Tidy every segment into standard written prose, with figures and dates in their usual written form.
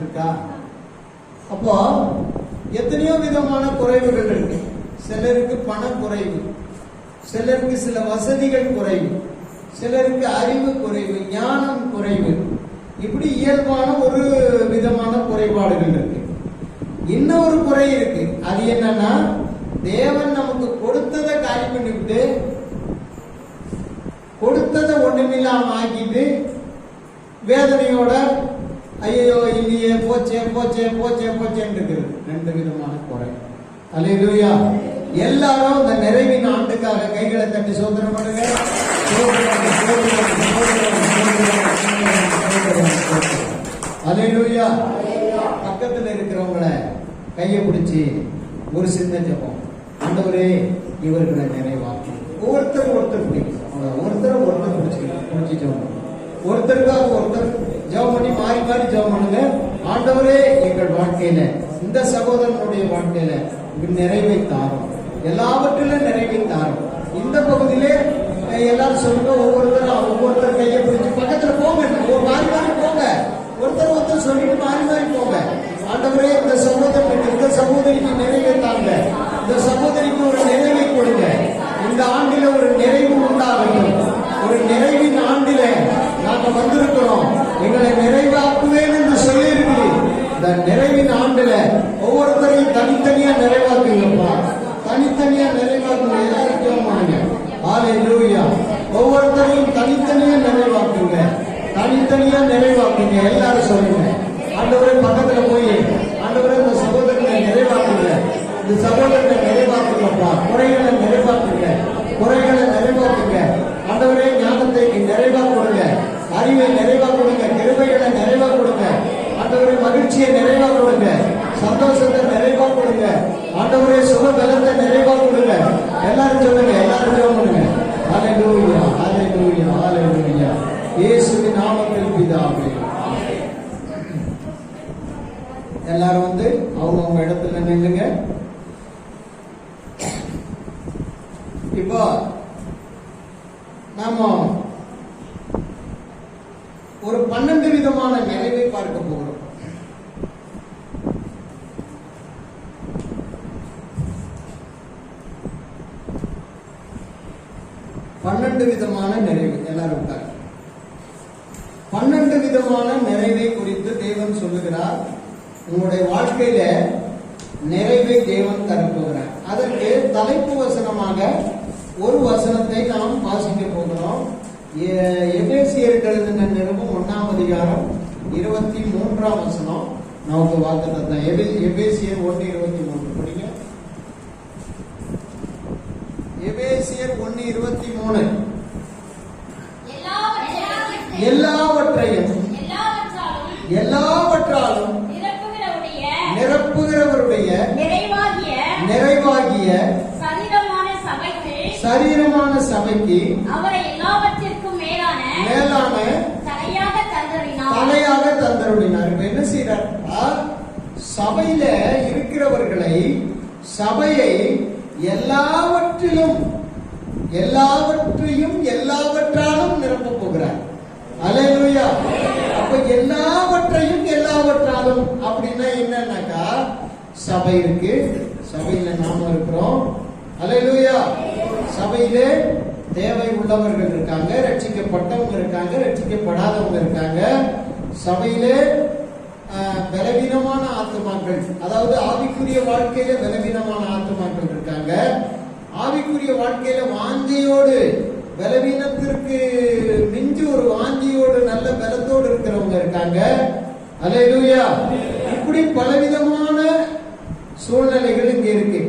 இருக்கா? அப்போ எத்தனையோ விதமான குறைவுகள் இருக்கு. சிலருக்கு பண குறைவு, சிலருக்கு சில வசதிகள் குறைவு, சிலருக்கு அறிவு குறைவு, ஞானம் குறைவு, இப்படி இயல்பான ஒரு விதமான குறைபாடுகள் இருக்கு. இன்னொரு குறை இருக்கு. அது என்னன்னா, தேவன் நமக்கு கொடுத்ததை காலி பண்ணிவிட்டு கொடுத்ததை ஒண்ணுமில்லாம ஆக்கிட்டு வேதனையோட ஐயோ இல்லையே போச்சே போச்சே போச்சே போச்சேன்னு இருக்கிறது. ரெண்டு விதமான குறை. அல்லேலூயா. எல்லாரும் இந்த நிறைவின் ஆண்டுக்காக கைகளை தட்டி சோதனம் பண்ணுங்க. அல்லேலூயா. பக்கத்துல இருக்கிறவங்கள கையை பிடிச்சி ஒரு சின்ன ஜெபம். ஆண்டவரே இவர்களை நிறைவாக்கி. ஒவ்வொருத்தரும் ஒருத்தர் பிடிக்கும். ஒருத்தர் ஒருத்தர் பிடிச்சி ஜெபம். ஒருத்தருக்காக ஒருத்தர் ஜெபம் பண்ணி மாறி மாறி ஜெபம் பண்ணுங்க. ஆண்டவரே எங்கள் வாழ்க்கையில, இந்த சகோதரனுடைய வாழ்க்கையில நிறைவை தாரும், எல்லாவற்றிலும் நிறைவை தாரும். இந்த பகுதியிலே எல்லாரும் சொல்லுங்க. ஒவ்வொருத்தர் கையை பிடிச்சி பக்கத்துல போங்க. மாறி மாறி போங்க. ஒருத்தர் ஒருத்தர் சொல்லிட்டு மாறி மாறி போங்க. ஆண்டவரே இந்த சகோதரனுக்கு, இந்த சகோதரிக்கு நிறைவை தாங்க. இந்த சகோதரிக்கு ஒரு நிறைவை கொடுங்க. இந்த ஆண்டில ஒரு நிறைவு உண்டாகட்டும். ஒரு நிறைவின் ஆண்டில நாங்க வந்திருக்கிறோம். எங்களை நிறைவாக்குவேன் என்று சொல்லி இருக்கிறேன். இந்த நிறைவின் ஆண்டுல ஒவ்வொருத்தரையும் தனித்தனியா நிறைவாக்குங்கப்பா. தனித்தனியா நிறைவாக்குங்க. எல்லாரும் கேட்பாங்க. ஹல்லேலூயா. ஒவ்வொருத்தரையும் தனித்தனியா நிறைவாக்குங்க. தனித்தனியா நிறைவாக்குங்க. எல்லாரும் சொல்லுங்க. ஆண்டவரே பக்கத்துல போய், ஆண்டவரே இந்த சகோதரனை நிறைவாக்குங்க. இந்த சகோதரனை நிறைவாக்குங்கப்பா. குறைகளை நிறைவாக்குங்க. குறைகளை நிறைவாக்குங்க. ஆண்டவரே ஞானத்தை நிறைவா கொடுங்க. அறிவை நிறைவா கொடுங்க. கிருபைகளை நிறைவா கொடுங்க. ஆண்டவரே மகிழ்ச்சியை நிறைவா கொடுங்க. சந்தோஷத்தை நிறைவா கொடுங்க. ஆண்டவரே சுக பலத்தை நிறைவா கொடுங்க. எல்லாரும் சொல்லுங்க. எல்லாரும் சொல்லுங்க. ஹல்லேலூயா, ஹல்லேலூயா, ஹல்லேலூயா. இயேசுவின் நாமத்தில் பிதாவே. எல்லாரும் வந்து அவங்க இடத்துல நில்லுங்க. இப்போ நாம ஒரு 12 விதமான நிறைவை பார்க்க போகிறோம். விதமான நிறைவு. எல்லாரும் உட்கார். 12 விதமான நிறைவை குறித்து தேவன் சொல்லுகிறார். உங்களுடைய வாழ்க்கையில நிறைவை தேவன் தரப்போகிறார். அதற்கு தலைப்பு வசனமாக ஒரு வசனத்தை நாம் வாசிக்க போகிறோம். எபேசியருக்கு எழுதின நிருபம் 1ஆம் அதிகாரம் 23ஆம் வசனம் நமக்கு வாக்குத்தத்தம். எபேசியர் 1:23 படிங்க. எபேசியர் 1:23. எல்லாவற்றாலும் நிரப்புகிறவருடைய நிறைவாகிய சரீரமான சபைக்கு அவரை எல்லாவற்றிற்கும் மேலான தலையாக தந்தருளினார். என்ன செய்யறார்? சபையில இருக்கிறவர்களை, சபையை எல்லாவற்றையும் எல்லாவற்றாலும் நிரப்ப போகிறார். அல்லேலூயா. அப்ப எல்லாவற்றையும் எல்லாவற்றாலும் அப்படின்னா என்னன்னாக்கா, சபை இருக்கு, சபையில நாம இருக்கிறோம். அல்லேலூயா. சபையிலே தேவை உள்ளவர்கள் இருக்காங்க, ரட்சிக்கப்பட்டவங்க இருக்காங்க, ரட்சிக்கப்படாதவங்க இருக்காங்க. சபையிலே பலவீனமான ஆத்துமாக்கள், அதாவது ஆவிக்குரிய வாழ்க்கையில பலவீனமான ஆத்துமாக்கள் இருக்காங்க. ஆவிக்குரிய வாழ்க்கையில வாஞ்சையோடு, பலவீனத்திற்கு மிஞ்சி ஒரு வாஞ்சியோடு நல்ல பலத்தோடு இருக்கிறவங்க இருக்காங்க. அல்லேலூயா. இப்படி பலவிதமான சூழ்நிலைகள் இங்க இருக்கு.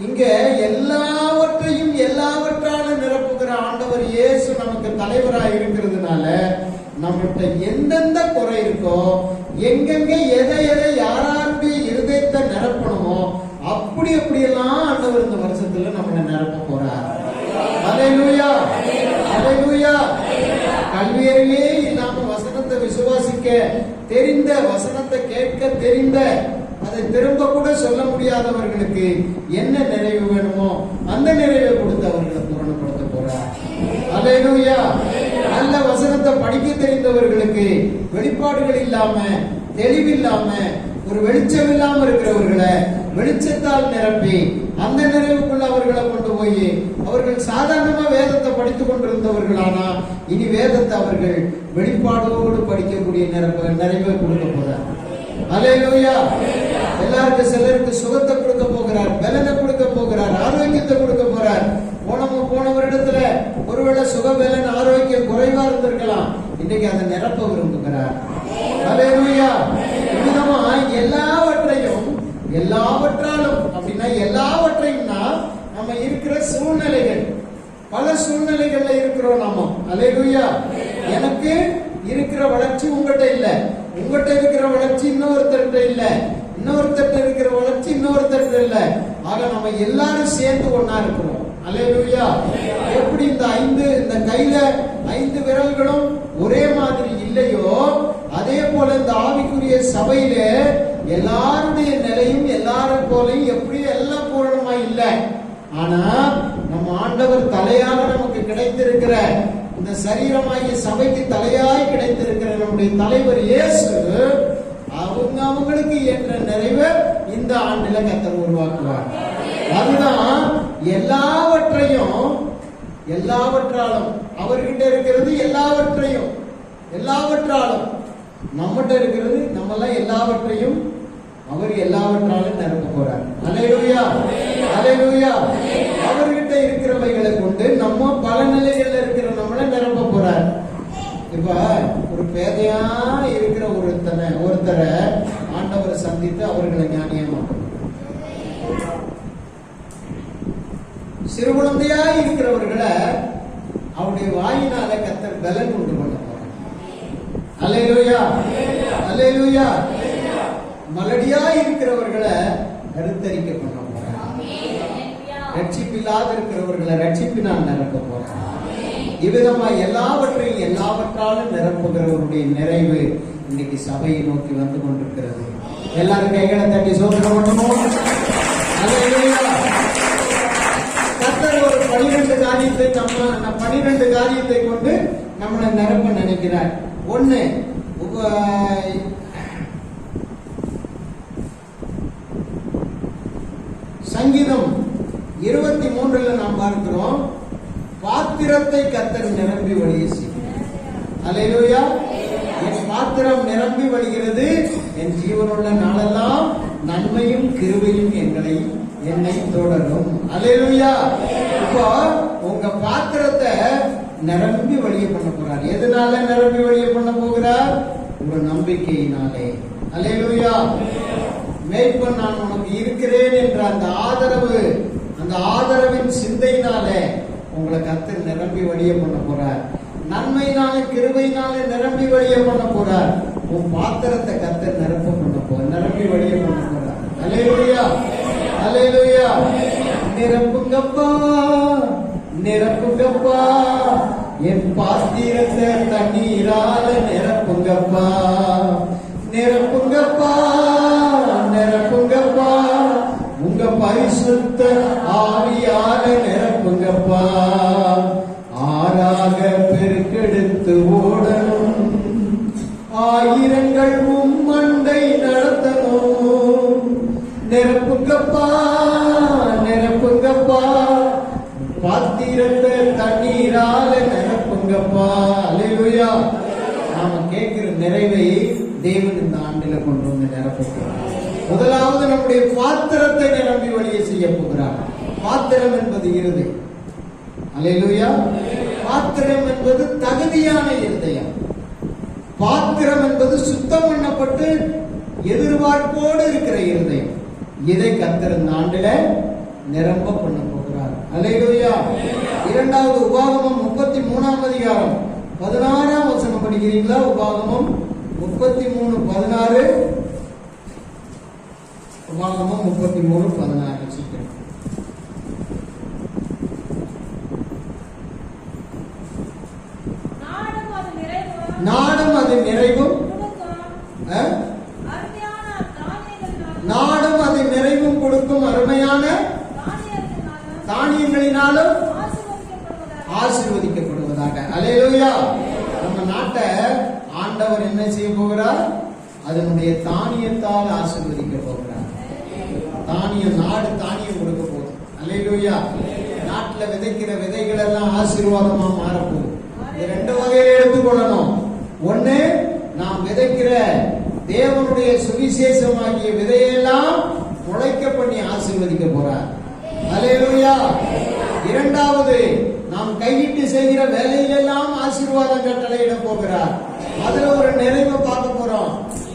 இங்க எல்லாவற்றையும் எல்லாவற்றாலும் நிரப்புகிற ஆண்டவர் இயேசு நமக்கு தலைவராக இருக்கிறதுனால நம்மகிட்ட எந்தெந்த குறை இருக்கோ, எங்கெங்க எதை யாருடைய இருதயத்தை நிரப்பணுமோ அப்படியெல்லாம் ஆண்டவர் இந்த வருஷத்துல நம்மளை நிரப்ப போறார். அல்லேலூயா, அல்லேலூயா. கல்வியறிவே இல்லாம வசனத்தை விசுவாசிக்க தெரிந்த, வசனத்தை கேட்க தெரிந்த, அதை திரும்ப கூட சொல்ல முடியாதவர்களுக்கு என்ன நிறைவு வேணுமோ அந்த நிறைவை கொடுத்து அவர்களை பூரணப்படுத்த போறார். அல்லேலூயா. நல்ல வசனத்தை படிக்க தெரிந்தவர்களுக்கு வெளிப்பாடுகள் இல்லாம தெளிவில்லாம ஒரு வெளிச்சம் இல்லாம இருக்கிறவர்களை வெளிச்சத்தால் நிரப்பி அந்த நிறைவுக்குள்ள அவர்களை கொண்டு போய் அவர்கள் சாதாரணமா வேதத்தை படித்துக் கொண்டிருந்தவர்களானா இனி வேதத்தை அவர்கள் வெளிப்பாடோடு படிக்கக்கூடிய நிறைவை கொடுக்க போறார். அல்லேலூயா. எல்லாருக்கும் சிலருக்கு சுகத்தை கொடுக்க போகிறார், பலனை கொடுக்க போகிறார், ஆரோக்கியத்தை கொடுக்க போறார். போன வருடத்துல ஒருவேளை சுக பலன் ஆரோக்கியம் குறைவா இருந்திருக்கலாம், இன்னைக்கு அதை நிரப்ப விரும்புகிறார். அல்லேலூயா. விதமா எல்லாவற்றாலும் அப்படின்னா எல்லாவற்றையும்னா நம்ம இருக்கிற சூழ்நிலைகள், பல சூழ்நிலைகள்ல இருக்கிறோம் நாம. அல்லேலூயா. எனக்கு இருக்கிற வளர்ச்சி உங்ககிட்ட இல்ல, உங்ககிட்ட இருக்கிற வளர்ச்சி இன்னொருத்தர்கிட்ட இல்ல, இன்னொருத்தர்கிட்ட இருக்கிற வளர்ச்சி இன்னொருத்தர்கிட்ட இல்ல. ஆக நம்ம எல்லாரும் சேர்ந்து ஒன்னா இருக்கிறோம். அல்லேலூயா. எப்படி இந்த கையில 5 விரல்களும் ஒரே மாதிரி இல்லையோ, அதே போல இந்த ஆவிக்குரிய சபையில எல்லாருடைய நிலையும் எல்லாரும் போலையும் எப்படி எல்லாம் பூரணமா இல்ல. ஆனா நம்ம ஆண்டவர் தலையாக நமக்கு கிடைத்திருக்கிற இந்த சரீரமாகிய சபைக்கு தலையாய் கிடைத்திருக்கிற நம்முடைய தலைவர் இயேசு அவங்களுக்கு ஏற்ற நிறைவை இந்த ஆண்டில கர்த்தர் உருவாக்குவார். அதுதான் எல்லாவற்றாலும் அவர்கிட்ட இருக்கிறது, எல்லாவற்றாலும் நம்மகிட்ட இருக்கிறது, நம்மெல்லாம் எல்லாவற்றையும் அவர் எல்லாவற்றாலும் நிரப்ப போறார். அல்லேலூயா. அல்லேலூயா. அவர்கிட்ட இருக்கிறவைகளை கொண்டு நம்ம பல நிலைகள்ல இருக்கிற நம்மள நிரப்ப போறார். இப்ப ஒரு பேதையா இருக்கிற ஒருத்தரை ஆண்டவர் சந்தித்து அவர்களை ஞானியமாக்கும். சிறு குழந்தையா இருக்கிறவர்களை அவருடைய வாயினால கர்த்தர் பலன் உண்டு பண்ண போறார். அல்லேலூயா. அல்லேலூயா. மலடியா இருக்கிறவர்களை கருத்தரிக்க பண்ண போறார். ரட்சிப்பில்லாத இருக்கிறவர்களை ரட்சிப்பினால் நிரப்ப போறார். இவ்விதமா எல்லாவற்றாலும் நிரப்புகிறவருடைய நிறைவு இன்னைக்கு சபையை நோக்கி வந்து கொண்டிருக்கிறது. எல்லாரும் கைகளை தட்டி சோதனை பண்ணணும். கர்த்தர் ஒரு 12 காரியத்தை கொண்டு நம்மளை நிரப்ப நினைக்கிறார். ஒண்ணு, சங்கீதம் 23 நாம் பார்க்கிறோம், பாத்திரத்தை கர்த்தர் நிரம்பி வழிய செய்கிறார். அல்லேலூயா. என் பாத்திரம் நிரம்பி வழிகிறது, என் ஜீவனுள்ள நாளெல்லாம் நன்மையும் கிருபையும் என்னை தொடரும். அல்லேலூயா. இப்போ உங்க பாத்திரத்தை நிரம்பி வழிய பண்ண போறார். எதனால நிரம்பி வழிய பண்ண போகிறார்? உங்க நம்பிக்கையினாலே. அல்லேலூயா. மேய்ப்பன் நான் உனக்கு இருக்கிறேன் என்ற அந்த ஆதரவின் சிந்தையினாலே உங்களை கர்த்தர் நிரம்பி வழிய பண்ண போறார். நன்மையினால கிருபையினால நிரம்பி வழிய பண்ண போறார். உன் பாத்திரத்தை கர்த்தர் நிரம்பி வழிய பண்ண போறார். அல்லேலூயா. அல்லேலூயா. நிரப்புங்கப்பா என் பாத்திரத்தை தண்ணீரால நிரப்புங்கப்பா உங்க பரிசுத்த ஆவியால நிரப்புங்கப்பா. ஆறாக பெருக்கெடுத்து ஓடணும், ஆயிரங்கள் உம்மண்டை நடத்தணும். நிரப்புங்கப்பா பாத்திரத்தை தண்ணீரால நிரப்புங்கப்பா. அல்லேலூயா. நாம கேட்கிற நிறைவை தேவன் இந்த ஆண்டில கொண்டு வந்து நிரப்புகிறார். முதலாவது நம்முடைய பாத்திரத்தை நிரம்பி வழிய செய்ய போகிறார். பாத்திரம் என்பது இருதயம். அல்லேலூயா. பாத்திரம் என்பது தகுதியான இருதயம். பாத்திரம் என்பது சுத்தம் பண்ணப்பட்டு எதிர்பார்ப்போடு இருக்கிற இருதயம். இதை கர்த்தர் இந்த ஆண்டில நிரம்ப பண்ண போகிறார். அல்லேலூயா. இரண்டாவது உபாகமம் 33ஆம் அதிகாரம் 16ஆம் வசனம் படிக்கிறீங்களா? உபாகமம் 33:16. உபாகமம் 33:16. சீக்கிரம். நாடும் அது நிறைவும், நாடும் அது நிறைவும் கொடுக்கும் அருமையான தானியங்களினாலும் ஆசீர்வதிக்கப்படுவதாக. அல்லேலூயா. நம்ம நாட்டை ஆண்டவர் என்ன செய்ய போகிறார்? அதனுடைய தானியத்தால் ஆசீர்வதிக்க போகிறார். தானியம், நாடு தானியம் கொடுக்க போகுது. அல்லேலூயா. நாட்டுல விதைக்கிற விதைகள் எல்லாம் ஆசீர்வாதமா மாறப்போகுது. இது ரெண்டு வகையில எடுத்துக்கொள்ளணும். ஒண்ணு, நாம் விதைக்கிற தேவனுடைய சுவிசேஷமாகிய விதையெல்லாம் முளைக்க பண்ணி ஆசீர்வதிக்க போறார். அல்லேலூயா. இரண்டாவது, நாம் கையிட்டு செய்கிற வேலையிலெல்லாம் ஆசீர்வாதம் கட்டளையிட போகிறார். அதுல ஒரு நிறைவை பார்க்க போறோம்.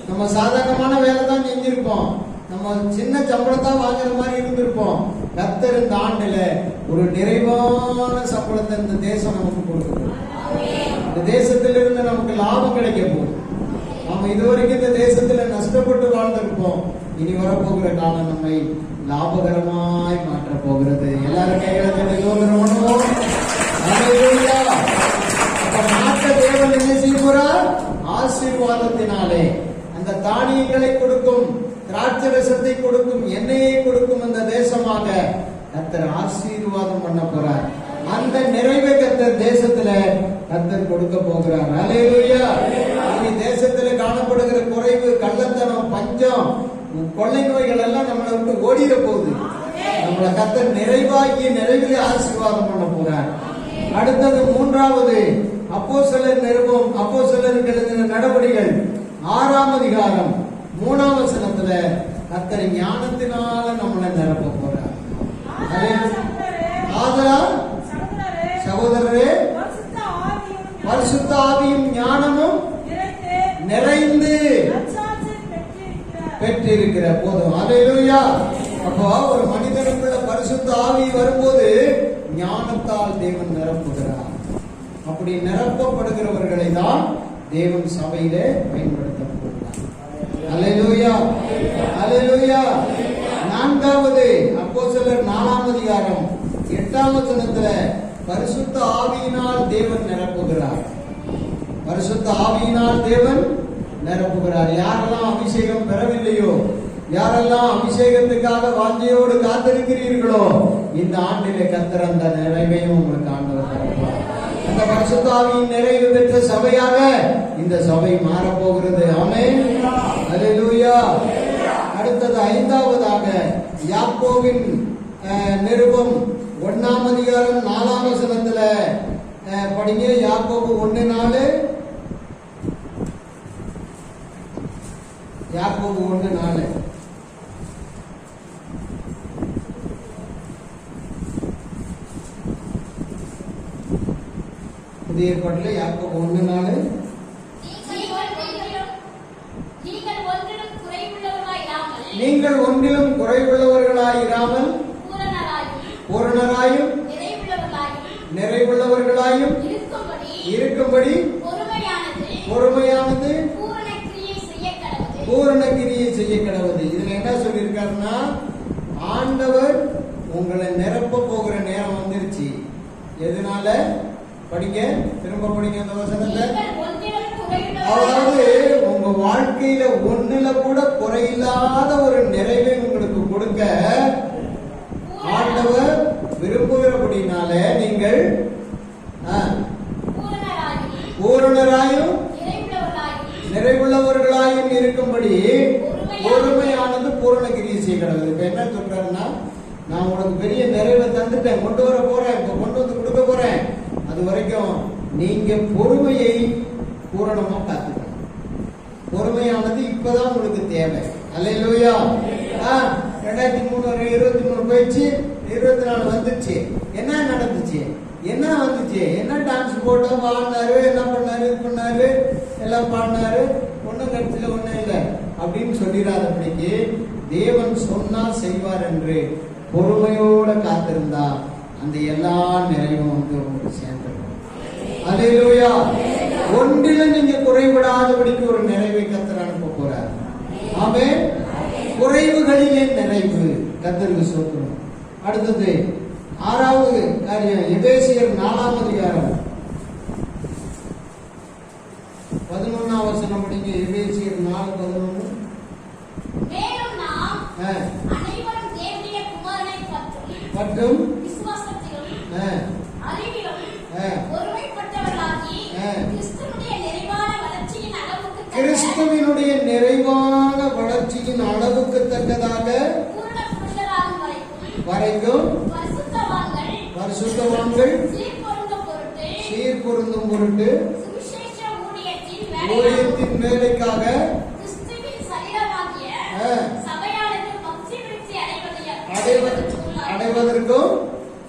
நம்ம சாதாரணமான வேலை தான் செஞ்சிருப்போம், நம்ம சின்ன சம்பளத்தான் வாங்குற மாதிரி இருந்திருப்போம். கர்த்தர் இந்த ஆண்டுல ஒரு நிறைவான சம்பளத்தை இந்த தேசம் நமக்கு கொடுக்கும். இந்த தேசத்திலிருந்து நமக்கு லாபம் கிடைக்க போகுது. நாம இதுவரைக்கும் இந்த தேசத்துல நஷ்டப்பட்டு வாழ்ந்திருப்போம். இனி வரப்போகிற காலம் நம்மை லாபகரமாய் மாற்ற போகிறது. எல்லாரும் கைகளை நாட்டை தேவன் என்ன செய்ய போறார்? ஆசீர்வாதத்தினாலே அந்த தானியங்களை கொடுக்கும், திராட்சை ரசத்தை கொடுக்கும், எண்ணெயை கொடுக்கும் அந்த தேசமாக கர்த்தர் ஆசீர்வாதம் பண்ண போறார். அந்த நிறைவை கர்த்தர் தேசத்துல கர்த்தர் கொடுக்க போகிறார். அல்லேலூயா. இனி தேசத்துல காணப்படுகிற குறைவு, கள்ளத்தனம், பஞ்சம், கொள்ளை நோய்கள் எல்லாம் நம்மளை விட்டு ஓடிட போகுது. நம்மளை கர்த்தர் நிறைவாக்கி நிறைவிலே ஆசீர்வாதம் பண்ண போறார். அடுத்தது மூன்றாவது, அப்போஸ்தலர் நிருபம், அப்போஸ்தலருக்கு எழுதின நடபடிகள் 6ஆம் அதிகாரம் 3ஆம் வசனத்துல கர்த்தர் ஞானத்தினால நம்மளை நிரப்ப போறார். ஆதலால் சகோதரரே, பரிசுத்த ஆவியும் ஞானமும் நிறைந்து பெற்றிருக்கிற போதும். அல்லேலூயா. அப்போ ஒரு மனிதனுக்குள்ள பரிசுத்த ஆவி வரும்போது ஞானத்தால் தேவன் நிரப்புகிறார். அப்படி நிரப்பப்படுகிறவர்களை தான் தேவன் சபையிலே பயன்படுத்த போகிறார். அல்லேலூயா. அல்லேலூயா. நான்காவது, அப்போஸ்தலர் 4ஆம் அதிகாரம் 8ஆம் வசனத்துல பரிசுத்த ஆவியினால் தேவன் நிரப்புகிறார். பரிசுத்த ஆவியினால் தேவன் நிரப்புகிறார். யாரெல்லாம் அபிஷேகம் பெறவில்லையோ, யாரெல்லாம் அபிஷேகத்துக்காக வாஞ்சையோடு காத்திருக்கிறீர்களோ, இந்த ஆண்டிலே கர்த்தர் அந்த நிறைவையும் உங்களுக்கு ஆண்டவர் தருவார். அந்த பரிசுத்த ஆவியின் நிறைவு பெற்ற சபையாக இந்த சபை மாறப்போகிறது. ஆமென். அல்லேலூயா. அடுத்தது ஐந்தாவதாக, யாக்கோபின் நிருபம் 1ஆம் அதிகாரம் 4ஆம் வசனத்துல படிங்க. யாக்கோபு 1:4. யாக்கோபு 1:4. புதிய ஏற்பாட்டில் யாக்கோபு 1:4. நீங்கள் ஒன்றிலும் குறைவுள்ளவர்களாயிராமல் பூரணராயும் நிறைவுள்ளவர்களாயும் இருக்கும்படி பொறுமையானது பூரண கிரியை செய்ய கடவுது. இதுல என்ன சொல்லியிருக்காருன்னா, ஆண்டவர் உங்களை நிரப்ப போகிற நேரம் வந்துருச்சு. எதனால? படிங்க, திரும்ப படிங்க அந்த வசனத்தை. அதாவது உங்க வாழ்க்கையில ஒண்ணுல கூட குறையில்லாத ஒரு நிறைவை உங்களுக்கு கொடுக்க ஆண்டவர் விரும்புகிறபடினால நீங்கள் பூரணராயும் நிறைவுள்ளவர்களாயும் இருக்கும்படி பொறுமையானது பூரண கிரியை செய்ய கடவுள். இப்ப என்ன சொல்றாருன்னா, நான் உனக்கு பெரிய நிறைவை தந்துட்டேன், கொண்டு வர போறேன், இப்ப கொண்டு வந்து கொடுக்க போறேன். அது வரைக்கும் நீங்க பொறுமையை பூரணமா காத்துக்கணும். பொறுமையானது இப்பதான் உங்களுக்கு தேவை. அல்லேலூயா. 2023 23 போயிடுச்சு, 24 வந்துச்சு. என்ன நடந்துச்சு? என்ன வந்துச்சு? என்ன டான்ஸ் போட்டோம், பாடினாரு, என்ன பண்ணாரு, இது பண்ணாரு, எல்லாம் பாடினாரு, ஒன்னும் கட்சியில ஒண்ணும் இல்லை அப்படின்னு சொல்லிடாதபடிக்கு தேவன் சொன்னால் செய்வார் என்று பொறுமையோட காத்திருந்தா அந்த எல்லா நிறைவும் வந்து உங்களுக்கு சேர்ந்துடும். அல்லேலூயா. ஒன்றில நீங்க குறைபடாதபடிக்கு ஒரு நிறைவை கர்த்தர் அனுப்ப போறார். ஆமென். குறைவுகளிலே நிறைவு. கர்த்தருக்கு ஸ்தோத்திரம். அடுத்தது 6வது காரியம், எபேசியர் 4ஆம் அதிகாரம் 11ஆம் வசனம் படிங்க. எபேசியர் 4:11. மேலும் நாம் அனைவரும் தேவனுடைய குமாரனை பற்றும் விசுவாசத்திலும் அறிவிலும் ஒருமைப்பட்டவர்களாகி கிறிஸ்துவினுடைய நிறைவான மேலாக பூரண புருஷராகும் வரைக்கும் பரிசுத்தவான்கள் சீர்பொருந்தும் பொருட்டு சுவிசேஷ ஊழியத்தின் வேலைக்காக கிறிஸ்துவின் சரீரமாகிய சபையானது பக்தி விருத்தி அடைவதற்கும்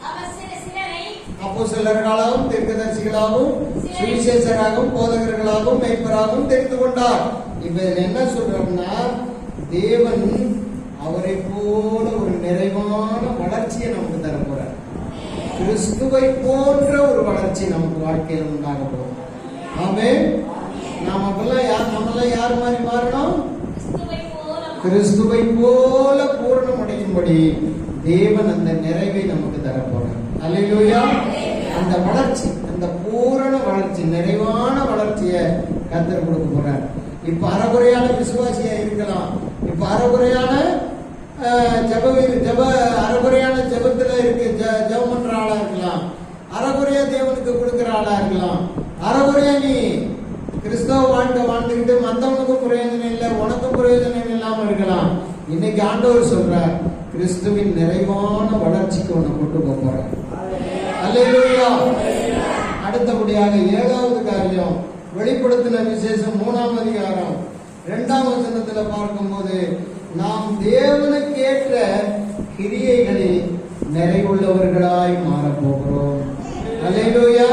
அவர் சிலரை அப்போஸ்தலர்களாகவும் தீர்க்கதரிசிகளாகவும் சுவிசேஷராகவும் போதகர்களாகவும் மேய்ப்பராகவும் தெரிந்து கொண்டார். இப்ப என்ன சொல்றோம்னா, தேவன் அவரை போல ஒரு நிறைவான வளர்ச்சியை நமக்கு தர போறார். கிறிஸ்துவை போன்ற ஒரு வளர்ச்சி நமக்கு வாழ்க்கையில் உண்டாக போகும். ஆமென். நம்மெல்லாம் யார் மாதிரி மாறணும்? கிறிஸ்துவை போல பூரணம் அடையும்படி தேவன் அந்த நிறைவை நமக்கு தர போறார். அல்லேலூயா. அந்த வளர்ச்சி, அந்த பூரண வளர்ச்சி, நிறைவான வளர்ச்சியை கர்த்தர் கொடுக்க போறார். இப்ப அறகுறையான விசுவாசியா இருக்கலாம், இப்ப அறகுறையான அறகுறையான ஜபத்துல இருக்கு, ஜபம் பண்ற ஆளா இருக்கலாம், அறகுறையா தேவனுக்கு கொடுக்கிற ஆளா இருக்கலாம், அறகுறையா நீ கிறிஸ்தவ வாழ்க்கை வாழ்ந்துகிட்டு மத்தவனுக்கும் பிரயோஜனம் இல்லை, உனக்கும் பிரயோஜனம் இல்லாம இருக்கலாம். இன்னைக்கு ஆண்டவர் சொல்றார், கிறிஸ்துவின் நிறைவான வளர்ச்சிக்கு உன்னை கொண்டு போற. அல்லேலூயா. அடுத்தபடியாக 7வது காரியம், வெளிப்படுத்தின விசேஷம் 3ஆம் அதிகாரம் 2ஆம் வசனத்துல பார்க்கும்போது, நாம் தேவனுக்கு ஏற்ற கிரியைகளில் நிறைவுள்ளவர்களாய் மாறப்போகிறோம். அல்லேலூயா.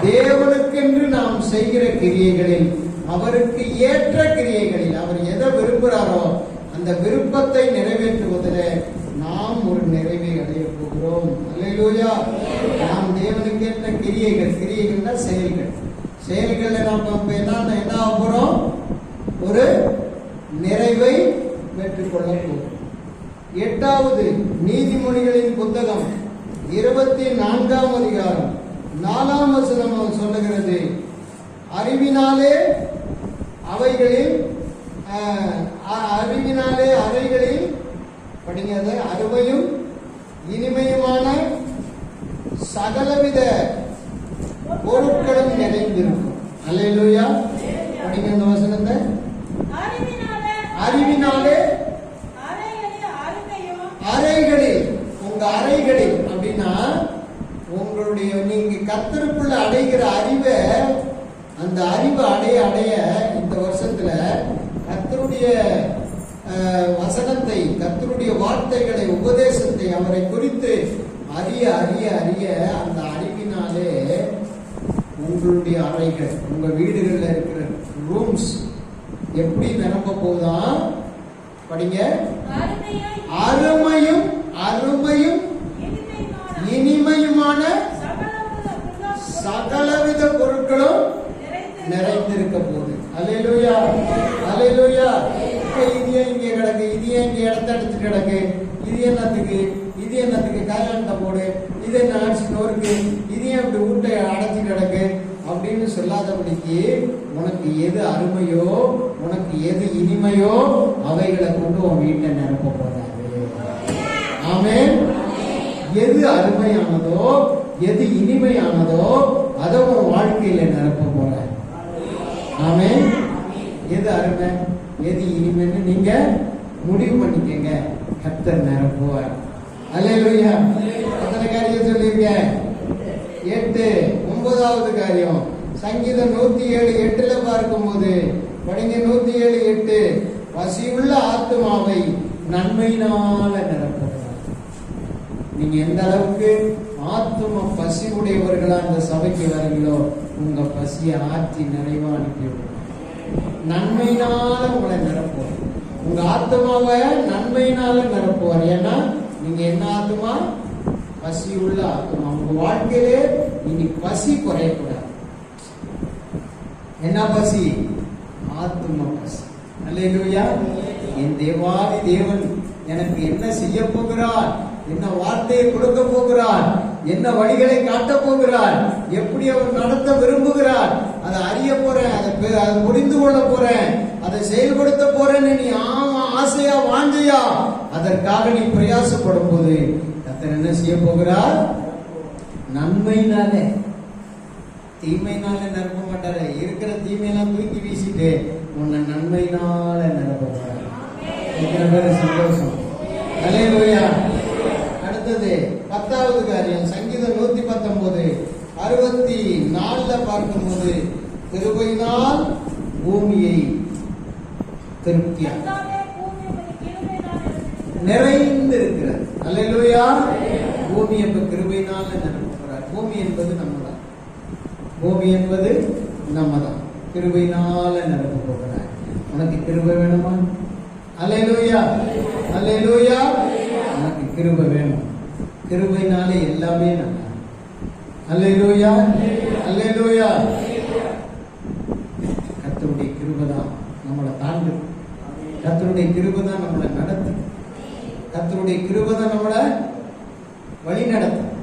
தேவனுக்கென்று நாம் செய்கிற கிரியைகளில், அவருக்கு ஏற்ற கிரியைகளில், அவர் எதை விரும்புகிறாரோ அந்த விருப்பத்தை நிறைவேற்றுவதில் நாம் ஒரு நிறைவை அடைய போகிறோம். அல்லேலூயா. நாம் தேவனுக்கு ஏற்ற கிரியைகள்னா செயல்கள் நாம் என்ன ஆகிறோம்? ஒரு நிறைவை பெற்றுக்கொள்ள போகிறோம். 8வது நீதிமொழிகளின் புத்தகம் 24ஆம் அதிகாரம் 4ஆம் வசனம் சொல்லுகிறது, அறிவினாலே அவைகளில் படிங்க, அருமையும் இனிமையுமான சகலவித பொருட்களும் நிறைந்திருக்கும். அல்லேலூயா. படிங்க இந்த வசனத்தை. அறிவினாலே அறைகளில், உங்க அறைகளில் அப்படின்னா உங்களுடைய நீங்க கர்த்தருக்குள்ள அடைகிற அறிவை, அந்த அறிவை அடைய இந்த வருஷத்துல கர்த்தருடைய வசனத்தை, கர்த்தருடைய வார்த்தைகளை, உபதேசத்தை, அவரை குறித்து அறிய அறிய அறிய அந்த அறிவினாலே உங்களுடைய அறைகள், உங்க வீடுகள்ல இருக்கிற ரூம்ஸ் எப்படி நிரம்ப போதா? படிங்க. அருமையும் இனிமையுமான சகலவித பொருட்களும் நிறைந்திருக்க போகுது. அல்லேலூயா. அல்லேலூயா. இது இங்க கிடக்கு, இது இங்க இடத்த அடிச்சு கிடக்கு, இது என்னத்துக்கு கையாண்ட போடு, இது என்ன நோருக்கு, இது அப்படி ஊட்டை அடைச்சு கிடக்கு அப்படின்னு சொல்லாதபடிக்கு, உனக்கு எது அருமையோ, உனக்கு எது இனிமையோ அவைகளை கொண்டு உன் வீட்டை நிரப்ப போறாரு. ஆமென். எது அருமையானதோ, எது இனிமையானதோ அதை உன் வாழ்க்கையில நிரப்ப போற. ஆமென். எது அருமை, எது இனிமைன்னு நீங்க முடிவு பண்ணிக்கங்க. கர்த்தர் நிரப்புவார். அல்லேலூயா. அத்தனை காரியம் சொல்லியிருக்கேன். 9வது காரியம், சங்கீதம் 107:8 பார்க்கும்போது படிங்க. 107:8, பசியுள்ள ஆத்துமாவை நன்மையினால நிரப்புகிறார். நீங்க எந்த அளவுக்கு ஆத்தும பசி உடையவர்களா இந்த சபைக்கு வரீங்களோ, உங்க பசியை ஆற்றி நிறைவா அனுப்பிவிடும். நன்மையினால உங்களை நிரப்புவார். உங்க ஆத்மாவை நன்மையினால நிரப்புவார். ஏன்னா நீங்க என்ன ஆத்மா? பசி உள்ள ஆத்மா. உங்க வாழ்க்கையிலே இனி பசி குறையக்கூடாது. என்ன பசி? ஆத்மா பசி. அல்லேலூயா. என் தேவாதி தேவன் எனக்கு என்ன செய்ய போகிறார், என்ன வார்த்தையை கொடுக்க போகிறார், என்ன வழிகளை காட்ட போகிறார், எப்படி அவர் நடத்த விரும்புகிறார், அதை அறிய போறேன், அதை புரிந்து கொள்ள போறேன், அதை செயல்படுத்த போறேன்னு நீ ஆசையா வாஞ்சையா அதற்காக நீ பிரயாசப்படும் போது கர்த்தர் என்ன செய்ய போகிறார்? நன்மையினால, தீமையினால நிரப்ப மாட்டாரு. இருக்கிற தீமையெல்லாம் தூக்கி வீசிட்டு உன்னை நன்மையினால நிரப்ப போறார். எத்தனை பேர் சந்தோஷம்? அல்லேலூயா. அடுத்தது 10வது காரியம், சங்கீதம் 119:64 பார்க்கும்போது, கிருபையினால் பூமியை திருப்தியாக நிறைந்து இருக்கிறது. அல்லேலூயா. பூமி என்ப கிருபையினால நிரப்பப்படுறார். பூமி என்பது நம்மதான். பூமி என்பது நம்மதான். கிருபையினால நிரப்ப போகிறார். உனக்கு கிருபை வேணுமா? அல்லேலூயா. அல்லேலூயா. உனக்கு கிருபை வேணும். கிருபையினாலே எல்லாமே நல்லா. அல்லேலூயா. அல்லேலூயா. கர்த்தருடைய கிருபை தான் நம்மளை தாண்டு. கர்த்தருடைய கிருபை தான் நம்மளை நடத்து. கர்த்தருடைய கிருபை தான் நம்மளை வழி நடத்தும்.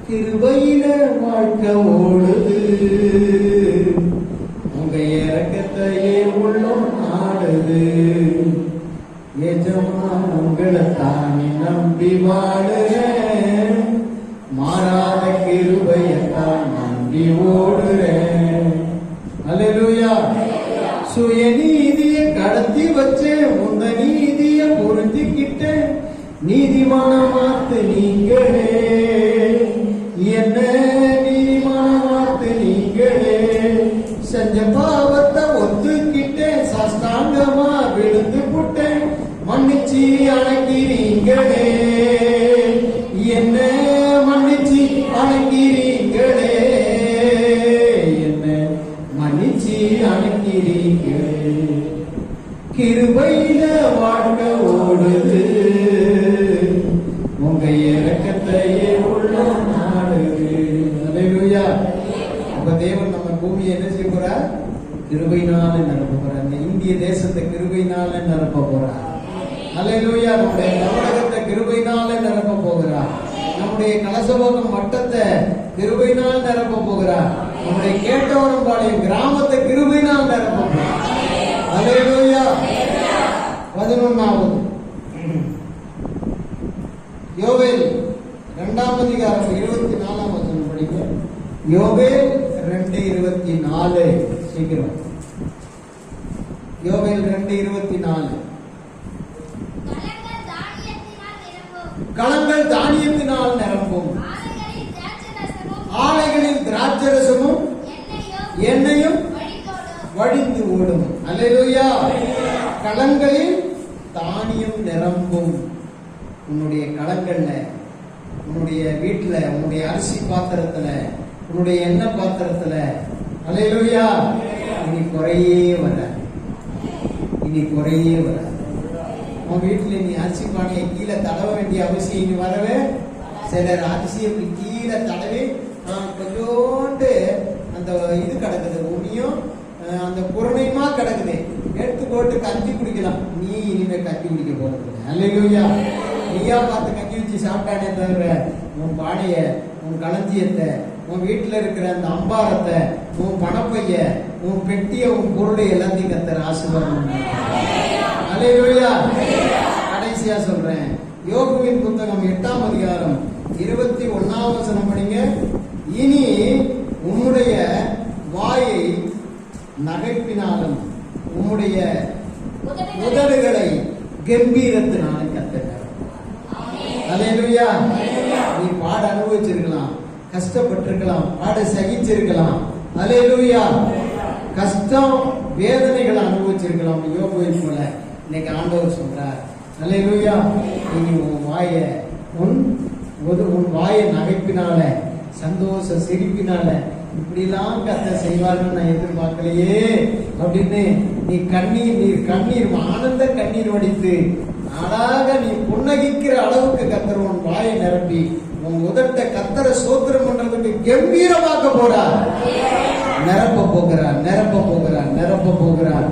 கிருபையில வாழ்க்கை ஓடுது, உங்க இறக்கத்தையே உள்ளம் நாடுது. எஜமான் உங்களை தானே நம்பி வாழுறேன், மாறாத கிருபையத்தான் நம்பி ஓடுறேன். அல்லேலூயா. சுயநீதியை கடத்தி வச்சேன், உந்த நீதியை புரிஞ்சுக்கிட்டேன். நீதிமான மாத்து நீங்களே, என்ன நீதிமான மாத்து நீங்களே. செஞ்ச பாவத்தை ஒத்துக்கிட்டேன், சாஷ்டாங்கமா விழுந்து புட்டேன். மன்னிச்சு அணைக்கிறீங்களே, என்ன மன்னிச்சு அணைக்கிறீங்களே, என்ன மன்னிச்சு அணைக்கிறீங்களே. கிருபையில வாழ்க்கை ஓடுது, உங்க இறக்கத்தையே உள்ள நாடுது. அல்லேலூயா. அப்ப தேவன் நம்ம பூமியை என்ன செய்ய போறார்? கிருபையினால நிரப்ப போறார். இந்த இந்திய தேசத்தை கிருபையினால நிரப்ப போறார். அல்லேலூயா. நம்முடைய தமிழகத்தை கிருபையினால நிரப்ப போகிறார். நம்முடைய கலசபோகம் மட்டத்தை கிருபையினால் நிரப்ப போகிறார். நம்முடைய கேட்டவரம்பாளையம் கிராமத்தை கிருபையினால் நிரப்ப போகிறார். அல்லேலூயா. 11வது யோவேல் 2ஆம் அதிகாரம் 24ஆம் வசனம் படிங்க. யோவேல் 2:24. சீக்கிரம். யோவேல் 2:24. களங்கள் தானியத்தினால் நிரம்பும், ஆலைகளில் திராட்சரசமும் எண்ணெயும் வடிந்து ஓடும். அல்லேலூயா. களங்களில் தானியம் நிரம்பும். உன்னுடைய களங்கள்ல, உன்னுடைய வீட்டுல, உன்னுடைய அரிசி பாத்திரத்துல, உன்னுடைய எண்ணெய் பாத்திரத்துல, அல்லேலூயா, இனி குறையே வர, இனி குறையே வர. உன் வீட்டுல நீ அரிசி பானையை கீழே தடவ வேண்டிய அவசியம் இனி வரவே. சிலர் அரிசியை கீழே தடவி கொஞ்சோண்டு அந்த இது கிடக்குது, உனியும் அந்த குரணையுமா கிடக்குது, எடுத்து போட்டு கஞ்சி குடிக்கலாம். நீ இனிமே கஞ்சி குடிக்க போறது. அல்லேலூயா. நீயா பார்த்து கஞ்சி வச்சு சாப்பிட்டானே தவிர உன் பானைய, உன் களஞ்சியத்தை, உன் வீட்டுல இருக்கிற அந்த அம்பாரத்தை, உன் பணப்பைய, உன் பெட்டிய, உன் பொருளை எல்லாத்தையும் கர்த்தர் ஆசீர்வாதம். அல்லேலூயா. கடைசியா சொல்றேன், யோபுவின் புத்தகம் 8ஆம் அதிகாரம் 21ஆம் வசனம் படிங்க. இனி உன்னுடைய வாயை நகைப்பினாலும் உம்முடைய உதடுகளை கம்பீரத்தினாலும் கர்த்தர். அல்லேலூயா. நீ பாட அனுபவிச்சிருக்கலாம், கஷ்டப்பட்டிருக்கலாம், பாட சகிச்சிருக்கலாம். அல்லேலூயா. கஷ்டம் வேதனைகளை அனுபவிச்சிருக்கலாம். யோபுவை போல இன்னைக்கு ஆண்டவர் சொல்றார். அல்லேலூயா. நீ உன் வாயை, உன் வாயை நகைப்பினால, சந்தோஷ சிரிப்பினால இப்படிலாம் கர்த்தர் செய்வார்கள் நான் எதிர்பார்க்கலையே அப்படின்னு நீ கண்ணீர் ஆனந்த கண்ணீர் வடித்து அழகாக நீ புன்னகிக்கிற அளவுக்கு கர்த்தர் உன் வாயை நிரப்பி உன் உதட்டை கர்த்தரை ஸ்தோத்திரம் பண்றதுக்கு கம்பீரமாக்க போறார். நிரப்ப போகிறார், நிரப்ப போகிறார், நிரப்ப போகிறார்.